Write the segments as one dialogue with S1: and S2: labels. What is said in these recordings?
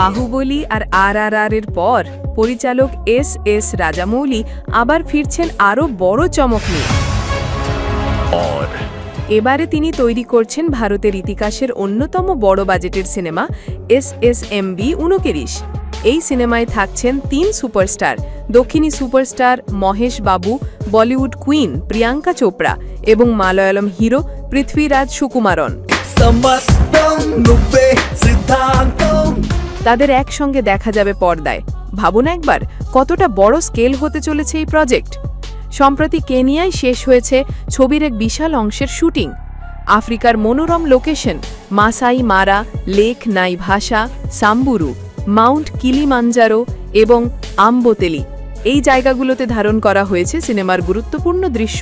S1: বাহুবলী আর RRR এর পর পরিচালক এস রাজামৌলি আবার ফিরছেন আরও বড় চমক নিয়ে। এবারে তিনি তৈরি করছেন ভারতের ইতিহাসের অন্যতম বড় বাজেটের সিনেমা SSMB 29। এই সিনেমায় থাকছেন 3 সুপারস্টার, দক্ষিণী সুপারস্টার মহেশ বাবু, বলিউড কুইন প্রিয়াঙ্কা চোপড়া এবং মালয়ালম হিরো পৃথ্বীরাজ সুকুমারন। তাদের একসঙ্গে দেখা যাবে পর্দায়। ভাবুন একবার কতটা বড় স্কেল হতে চলেছে এই প্রজেক্ট। সম্প্রতি কেনিয়ায় শেষ হয়েছে ছবির এক বিশাল অংশের শুটিং। আফ্রিকার মনোরম লোকেশন মাসাই মারা, লেক নাইভাসা, সাম্বুরু, মাউন্ট কিলিমাঞ্জারো এবং আম্বোতেলি এই জায়গাগুলোতে ধারণ করা হয়েছে সিনেমার গুরুত্বপূর্ণ দৃশ্য।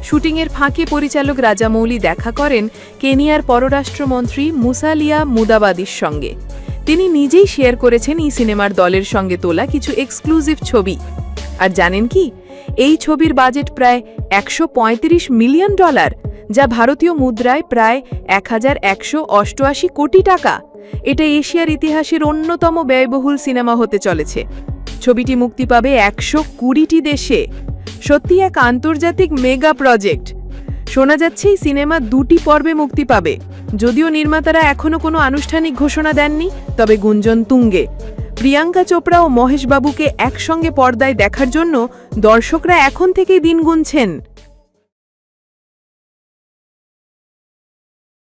S1: শুটিংয়ের ফাঁকে পরিচালক রাজামৌলি দেখা করেন কেনিয়ার পররাষ্ট্রমন্ত্রী মুসালিয়া মুদাবাদির সঙ্গে। তিনি নিজেই শেয়ার করেছেন এই সিনেমার দলের সঙ্গে তোলা কিছু এক্সক্লুসিভ ছবি। আর জানেন কি, এই ছবির বাজেট প্রায় $135 মিলিয়ন, যা ভারতীয় মুদ্রায় প্রায় 1188 কোটি টাকা। এটা এশিয়ার ইতিহাসের অন্যতম ব্যয়বহুল সিনেমা হতে চলেছে। ছবিটি মুক্তি পাবে 120টি দেশে। সত্যি এক আন্তর্জাতিক মেগা প্রজেক্ট। শোনা যাচ্ছে এই সিনেমা 2টি পর্বে মুক্তি পাবে। যদিও নির্মাতারা এখনও কোনো আনুষ্ঠানিক ঘোষণা দেননি, তবে গুঞ্জন তুঙ্গে। প্রিয়াঙ্কা চোপড়া ও মহেশ বাবুকে একসঙ্গে পর্দায় দেখার জন্য দর্শকরা এখন থেকেই দিন গুনছেন।